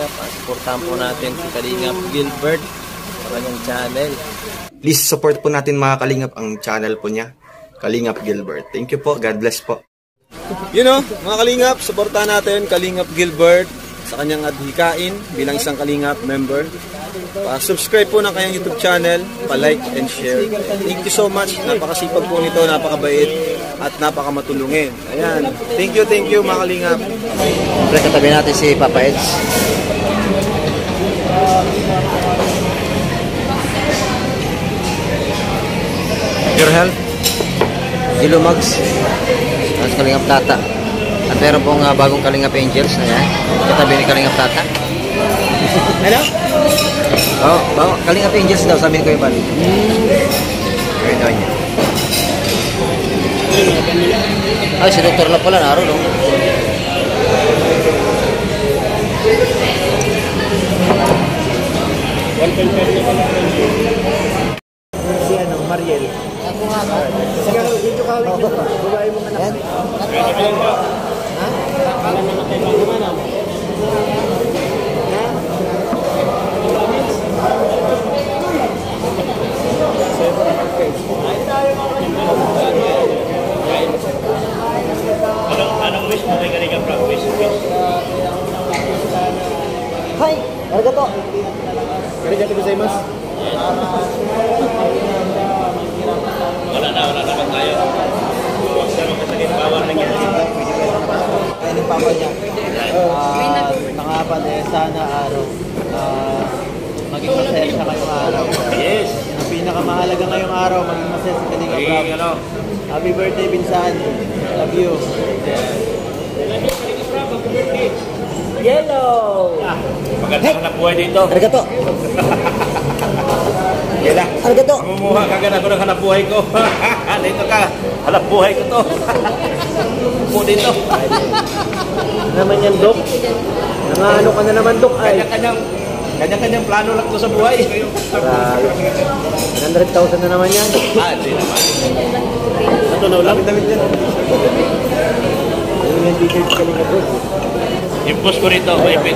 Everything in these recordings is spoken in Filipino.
Kalingap. Supportahan po natin si Kalingap Gilbert sa kanyang channel. Please support po natin mga Kalingap ang channel po niya, Kalingap Gilbert. Thank you po. God bless po. You know, mga Kalingap, supportahan natin Kalingap Gilbert sa kanyang adhikain bilang isang Kalingap member. Subscribe po ng kanyang YouTube channel, pa-like and share. Thank you so much. Napakasipag po nito, napakabait at napakamatulungin. Ayan. Thank you mga Kalingap. Siyempre katabi natin si Papa Eds. Pure Health, Dilumags, at Kalingap Tata. At meron pong bagong Kalingap Angels. Ayan, katabi ni Kalingap Tata. Hello? Oh, Kalingap Angels daw, sabihin ko yung bali. Ayun daw niya. Ay, si Dr. na pala, naro, no? Si Mariel. Ako nga, no? Sige, dito ka, babae mo anak. Ha? Kala na natin ba naman? Anong wish mo kay Kalingap Rob? Wish. Hi! Arigato! Arigato gozaimasu. Wala na ba tayo? Huwag na magkasakit, bawal na yan. Ayun yung papa niya. Mga kapatid, sana araw. Maging masaya siya ngayong araw. Yes! Ang pinakamahalaga ngayong araw, maging masaya sa Kalingap Rob. Happy birthday, Binsan. Love you. Yellow! Maganda ka na buhay dito. Arigato! Kaya Arigato! mamumuha ka gana ko ng hanap buhay ko. Dito ka. Hanap buhay ko to. Upo dito. Naman yan, Dok. Nangano ka na naman, Dok. Ay. Kanya-kanyang plano lang to sa buhay. 100,000 na naman yan. Hindi naman. Natunaw lang. Damit yan. Ayun yung t-shirt ka nila, bro. Yung boss ko rito, maipit.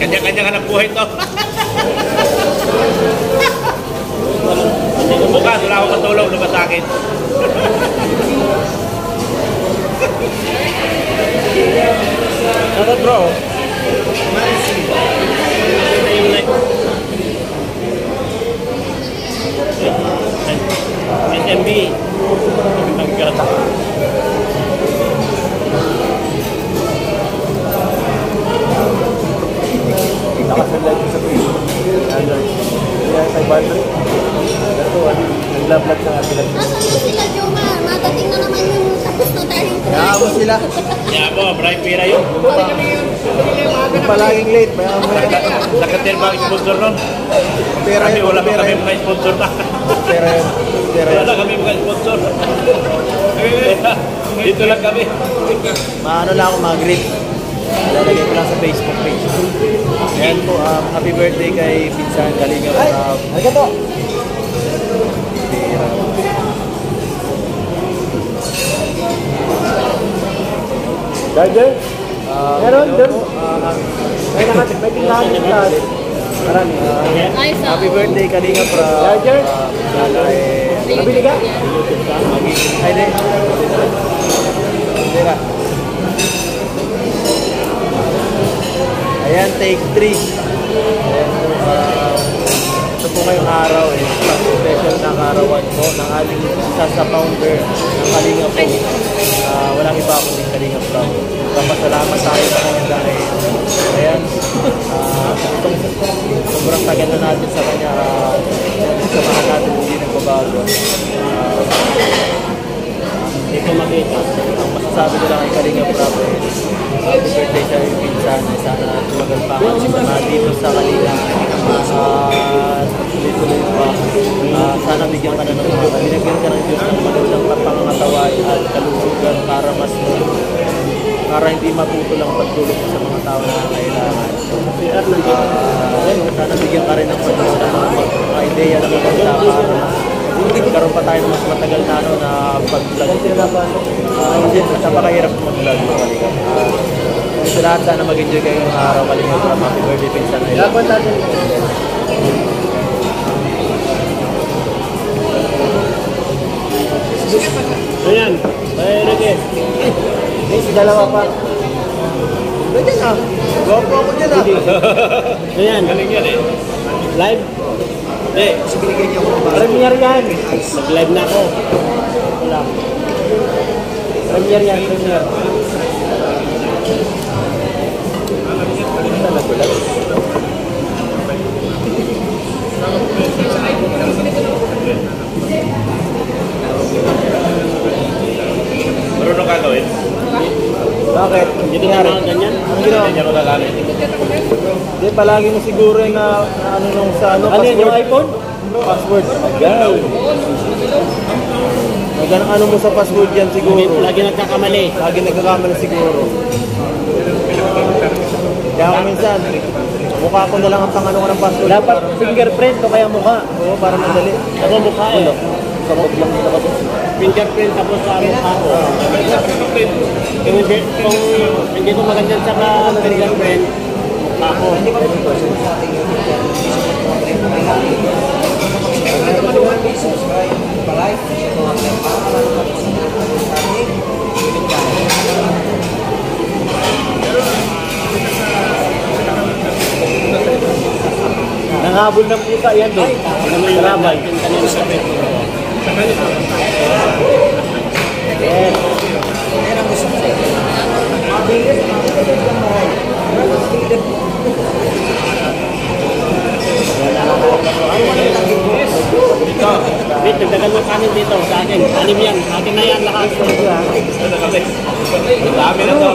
Kanya-kanyang hanap buhay to. Bukas, wala akong matulog, lumas sa akin. Ano, bro? SMB. Nagkata. Nakasundan ko sa Facebook. Ano? Kaya sa Bandri. Ito, naglablog na nga sila. Nasaan mo sila, Jomar? Matating na naman yung tapos na tayong Yaamo sila. Kaya mo, Brian Pira yun. Yung palaging late. Nakatir ba ang sponsor nun? Pera Kami, yun. wala pa kami mga sponsor na. Pera yun. Wala kami mga sponsor. Dito lang kami. Maano lang ako, mag-greet. Lalagay ko lang sa Facebook page. Ayan po, happy birthday kay Binsan Kalingap Rob. Arigato! Charger? Meron doon. May tingnan yung class. Marami. Happy birthday Kalingap Rob. Charger? Nabili ka? Ay, di. Hindi ka. Ayan, take 3. Ayan po, ito po ngayong araw, special na karawan po ng ating isa sa founder ng Kalingap po. Walang iba kundi Kalingap Rob. Papasalamat tayo sa kanya dahil ayan, sobrang tagal na natin sa kanya, samahan natin hindi nagbabago. Hindi ko makita. Ang masasabi ko lang kay Kalingap Rob happy birthday sa iyo, Binsan. Sana tumagal pa ang simula dito sa Kalingap. Tuloy-tuloy pa. Sana bigyan ka na ng mga binigyan ka ng Diyos ng magandang pangangatawan at kalusugan para hindi maputol ang pagtulog sa mga tao na nangangailangan. Sana bigyan ka rin ng Diyos ng mga ideya na maganda para magkaroon pa tayo ng mas matagal na pag-vlog. Napakahirap mag-vlog. sa lahat, sana mag-enjoy kayo ng araw. Kalingap Ram, happy birthday pinsan. Laban natin. Ayan. Ay, Enrique. Si dalawa pa. Pwede na. Gopo ako dyan ah. Ayan. Galing yan eh. Live? Hindi. Premier yan. Nag-live na ako. Wala. Premier yan, premier. Marunong ka gawin? Bakit? Hindi ka na ganyan? Ang ginawa? Hindi ako gagamit. Hindi, palagi mo siguro yung na ano nung sa ano, Ano yun, yung password. iPhone? Password. Agaw. Nagano ano mo sa password yan siguro. Lagi nagkakamali. Lagi nagkakamali siguro. Kaya ako minsan, mukha ko na lang ang pangano ko ng password. Dapat fingerprint o kaya mukha. Oo, para madali. Ako mukha eh. Sabog lang nila kasi. Fingerprint tapos sa mukha ko. Kung hindi ko magandang sa fingerprint, ako. Nanghabol ng puta yan doon. Rabay. Kanina sa pet. Yes. Dito. Wait, nagdagan mo kanin dito sa akin. Anim yan. Akin na yan lahat. Dami na to.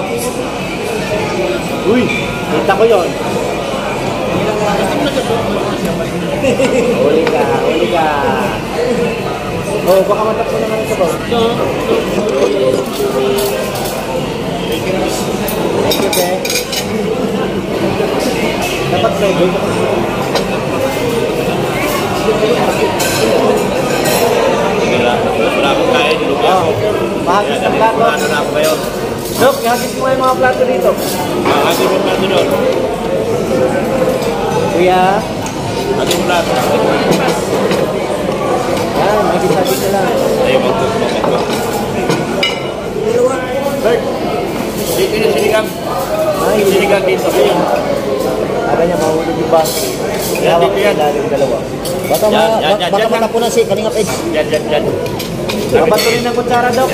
Uy, kita ko yun. Huli ka, huli ka. Oh, baka matap mo naman ito ba? Thank you, Be. Dapat sa ito. Wala akong kain. Oh, mahagis ng plato. Ano na ako kayo? Dok, ihagis mo nga yung mga plato dito. Kasi mo plato doon. Kuya. Kasi mo plato. Yan, magis-hagis na lang. Tayo magkuk. Bert. Dito yung sinigang. Ay, Sinigang dito. Aga niya, mahulog yung bus. Yan, dito yan. Yung dalawa. Baka, Yan. matapunan si Kalingap Ed. Yan. Nakabato rin ng kutsara, Dok.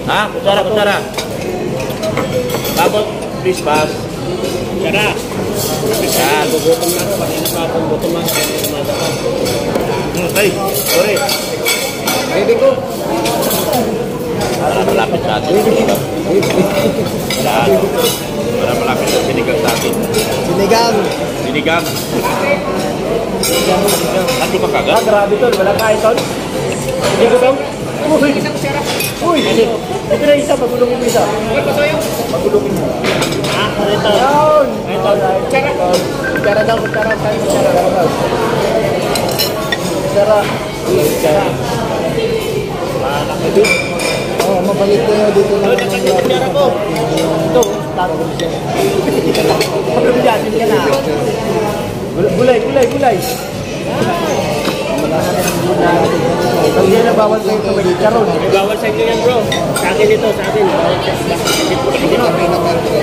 Ha? Kutsara. Babot, please pass. Kutsara. Yan. Gugutom na ako. Kanina pa akong gutom na. Ay, sorry. Baby ko. Para malapit sa atin. Para malapit sa sinigang sa atin. Sinigang. Sinigang. Ano ka kagad? Ah, grabe tol. Wala kain tol. Hindi ko tol. Uy. Uy. Ito na isa. Magulungin mo isa. Magulungin mo. Ah, ito. Down. Ito. Kutsara. Kutsara daw. Kutsara. Kutsara daw. Kutsara. Kutsara. Malaki din. Oh, mabalik ko na dito lang. Kutsara ko. Ito. Tato ko siya. Pagkabiyasin ka na. Gulay. Pag yan na bawal kayo ito, may karon. Bawal sa inyo yan, bro. Sa akin ito, sa akin.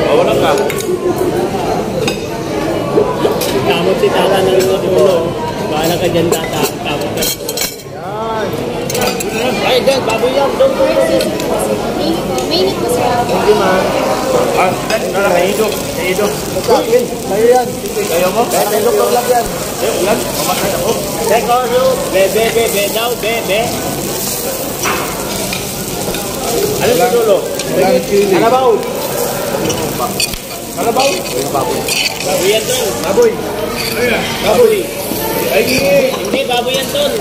Bawal ka. Tamot si Tata ng ulo. Bahala ka dyan, Tata. Tamot ka. Yan. Ay, dyan, baboy yan. Doon. Mainit po siya. Hindi man. Ah, naido. Kayo yan. Kayo mo? Kahit may lukog lang yan. Yan, mamatay ako. Teko, be daw, be. Ano sa dulo? Kalabaw. Baboy yan doon. Baboy. Ay, hindi, baboy yan doon.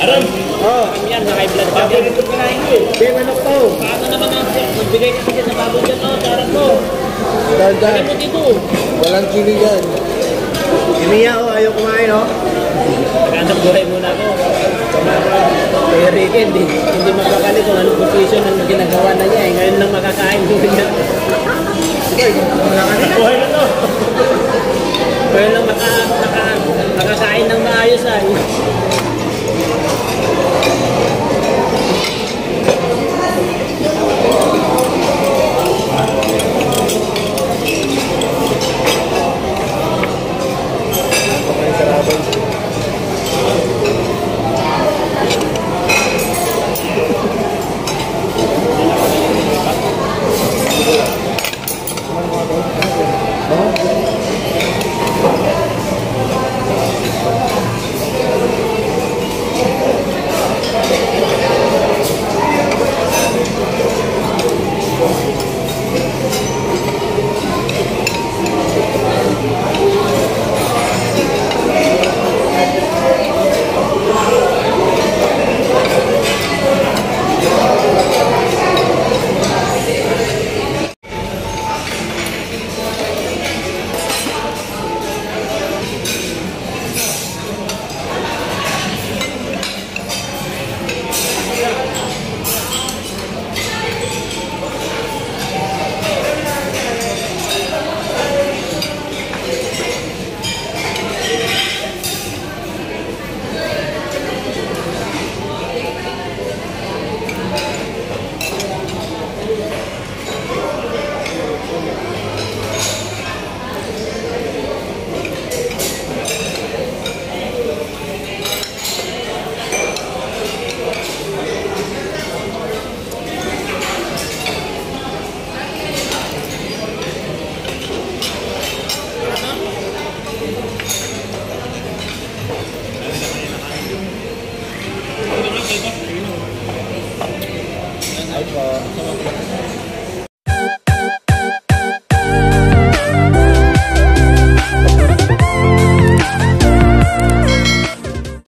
Aram. Oh. Kami yan, na high blood ka. Baboy nito kinain ko eh. Di manok to. Paano naman ang magbigay ka kasi sa baboy dyan, oh, darap mo. Dandan. Ano mo dito? Walang chili yan. Imiya oh, ayaw kumain oh. Nagandang buhay muna ako. Kaya Ricky, Hindi mapakali kung anong position ang ginagawa na niya eh. Ngayon lang makakain ko niya. subscribe.